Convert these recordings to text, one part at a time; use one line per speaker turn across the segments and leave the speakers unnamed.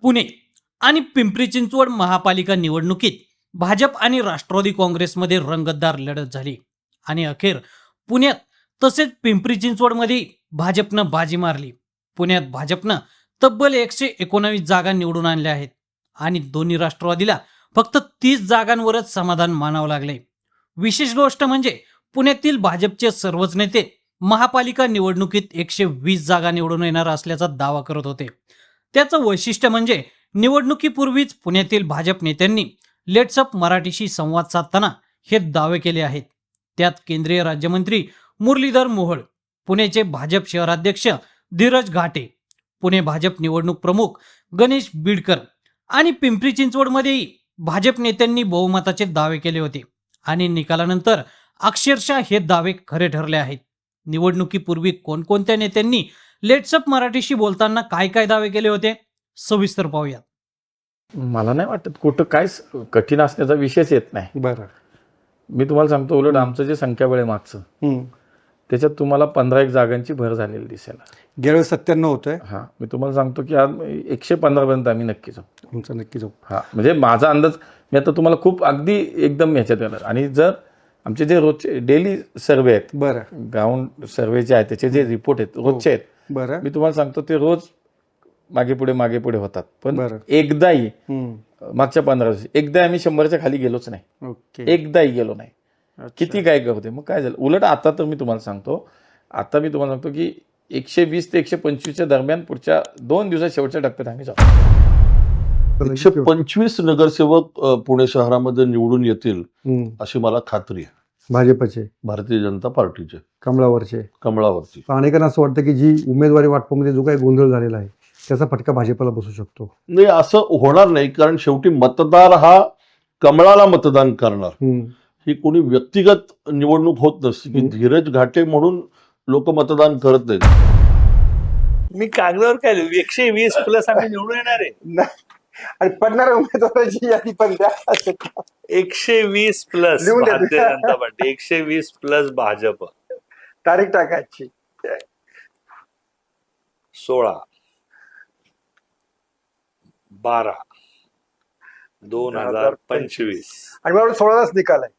पुणे आणि पिंपरी चिंचवड महापालिका निवडणुकीत भाजप आणि राष्ट्रवादी काँग्रेसमध्ये रंगतदार लढत झाली आणि अखेर पुण्यात तसेच पिंपरी चिंचवडमध्ये भाजपनं बाजी मारली. पुण्यात भाजपनं तब्बल 119 जागा निवडून आणल्या आहेत आणि दोन्ही राष्ट्रवादीला फक्त 30 जागांवरच समाधान मानावं लागले. विशेष गोष्ट म्हणजे पुण्यातील भाजपचे सर्वच नेते महापालिका निवडणुकीत 120 जागा निवडून येणार असल्याचा दावा करत होते. त्याचं वैशिष्ट्य म्हणजे निवडणुकीपूर्वीच पुण्यातील भाजप नेत्यांनी लेट्सअप मराठीशी संवाद साधताना हे दावे केले आहेत. त्यात केंद्रीय राज्यमंत्री मुरलीधर मोहोळ, पुण्याचे भाजप शहराध्यक्ष धीरज घाटे, पुणे भाजप निवडणूक प्रमुख गणेश बीडकर आणि पिंपरी चिंचवडमध्येही भाजप नेत्यांनी बहुमताचे दावे केले होते आणि निकालानंतर अक्षरशः हे दावे खरे ठरले आहेत. निवडणुकीपूर्वी कोणकोणत्या नेत्यांनी लेट्सअप मराठीशी बोलताना काय काय दावे केले होते सविस्तर पाहूया.
मला नाही वाटत कुठं काय कठीण असण्याचा विषयच येत नाही.
बरं,
मी तुम्हाला सांगतो, उलट आमचं जे संख्याबळ आहे मागचं, त्याच्यात तुम्हाला 15 जागांची भर झालेली दिसेल.
गेल्या 97 होतंय.
हां, मी तुम्हाला सांगतो की आज 115 पर्यंत आम्ही नक्की जाऊ.
तुमचं नक्की जाऊ.
हां, म्हणजे माझा अंदाज मी आता तुम्हाला खूप अगदी एकदम ह्याच्यात येणार. आणि जर आमचे जे रोजचे डेली सर्वे आहेत,
बरं,
ग्राउंड सर्वे जे आहेत त्याचे जे रिपोर्ट आहेत रोजचे आहेत,
बरं,
मी तुम्हाला सांगतो ते रोज मागे पुढे होतात. पण
बरं.
एकदाही मागच्या 15 दिवशी एकदा आम्ही 100च्या खाली गेलोच नाही.
ओके.
एकदाही गेलो नाही. किती काय करते मग काय झालं. उलट आता तर मी तुम्हाला सांगतो की 120 ते 125च्या दरम्यान पुढच्या 2 दिवसात शेवटच्या टप्प्यात आम्ही जाऊ.
125 नगरसेवक पुणे शहरामध्ये निवडून येतील अशी मला खात्री आहे.
भाजपचे,
भारतीय जनता पार्टीचे कमळावरची.
अनेकांना असं वाटतं की जी उमेदवारी वाटपामध्ये जो काही गोंधळ झालेला आहे त्याचा फटका भाजपला बसू शकतो.
नाही, असं होणार नाही, कारण शेवटी मतदार हा कमळाला मतदान करणार. ही कोणी व्यक्तिगत निवडणूक होत नसते की धीरज घाटे म्हणून लोक मतदान करत नाहीत.
मी कागदावर काय लिहू, 120 प्लस आम्ही निवडून येणार आहे.
आणि पडणाऱ्या उमेदवाराची यादी पण द्या.
120 प्लस
लिहून द्या.
Bharatiya Janata party, 120 plus Bhajap.
तारीख टाकायची.
16 12 2025.
आणि मला 16लाच निकाल आहे.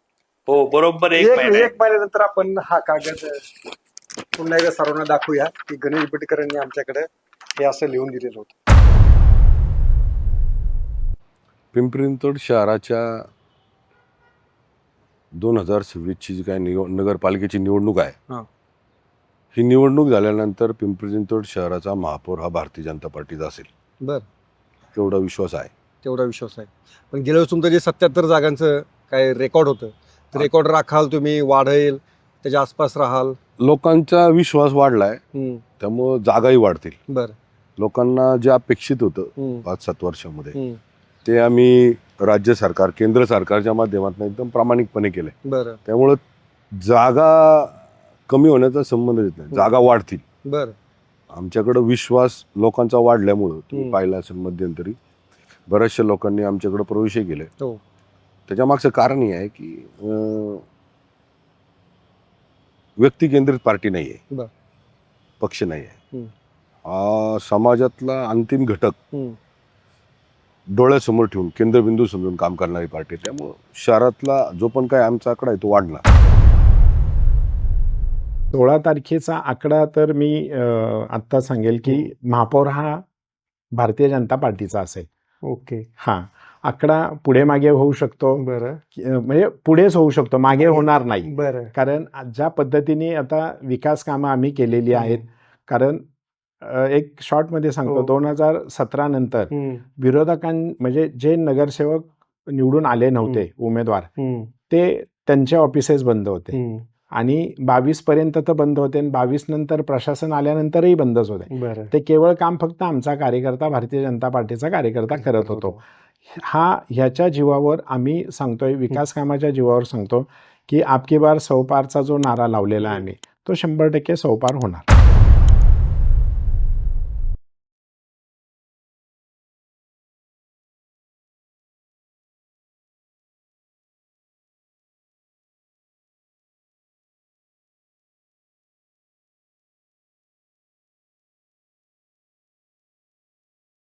हो, बरोबर एक महिना.
एक महिन्यानंतर आपण हा कागद पुन्हा एकदा सर्वांना दाखवूया की गणेश बीडकर यांनी आमच्याकडे हे असं लिहून दिलेलं होतं.
पिंपरी चिंचवड शहराच्या 2026ची जी काय नगरपालिकेची निवडणूक आहे, ही निवडणूक झाल्यानंतर पिंपरी चिंचवड शहराचा महापौर हा भारतीय जनता पार्टीचा असेल.
बरं,
एवढा विश्वास आहे.
तेवढा विश्वास आहे. पण गेल्या वेळेस तुमचं जे 77 जागांचं काय रेकॉर्ड होतं, ते रेकॉर्ड राखाल तुम्ही, वाढेल, त्याच्या आसपास राहाल.
लोकांचा विश्वास वाढलाय, त्यामुळं जागाही वाढतील.
बरं,
लोकांना जे अपेक्षित होतं 5-7 वर्षामध्ये, ते आम्ही राज्य सरकार, केंद्र सरकारच्या माध्यमातून एकदम प्रामाणिकपणे केलंय.
बरं,
त्यामुळं जागा कमी होण्याचा संबंध येत नाही, जागा वाढतील.
बरं.
आमच्याकडं विश्वास लोकांचा वाढल्यामुळं तुम्ही पाहिलं असेल मध्यंतरी बऱ्याचशा लोकांनी आमच्याकडे प्रवेशही केले.
हो.
त्याच्या मागचं कारण हे आहे की व्यक्ती केंद्रित पार्टी नाही आहे, पक्ष नाही आहे. हा समाजातला अंतिम घटक डोळ्यासमोर ठेवून केंद्रबिंदू समजून काम करणारी पार्टी. त्यामुळं शहरातला जो पण काय आमचा आकडा आहे तो वाढणार.
16 तारखेचा आकडा तर मी आत्ता सांगेल की महापौर हा भारतीय जनता पार्टीचा असेल.
ओके.
हां, आकडा पुढे मागे होऊ शकतो.
बरं,
म्हणजे पुढेच होऊ शकतो, मागे होणार नाही.
बरं.
कारण ज्या पद्धतीने आता विकास कामं आम्ही केलेली आहेत, कारण एक शॉर्टमध्ये सांगतो, 2017 नंतर म्हणजे जे नगरसेवक निवडून आले नव्हते उमेदवार, ते त्यांचे ऑफिसेस बंद होते आणि 22 पर्यंत तर बंद होते आणि 22 नंतर प्रशासन आल्यानंतरही बंदच होते. ते केवळ काम फक्त आमचा कार्यकर्ता, भारतीय जनता पार्टीचा कार्यकर्ता करत होतो. ह्याच्या जीवावर आम्ही सांगतोय, विकास कामाच्या जीवावर सांगतो की आपकी बार 100 पारचा जो नारा लावलेला आहे आम्ही, तो 100% 100 पार होणार.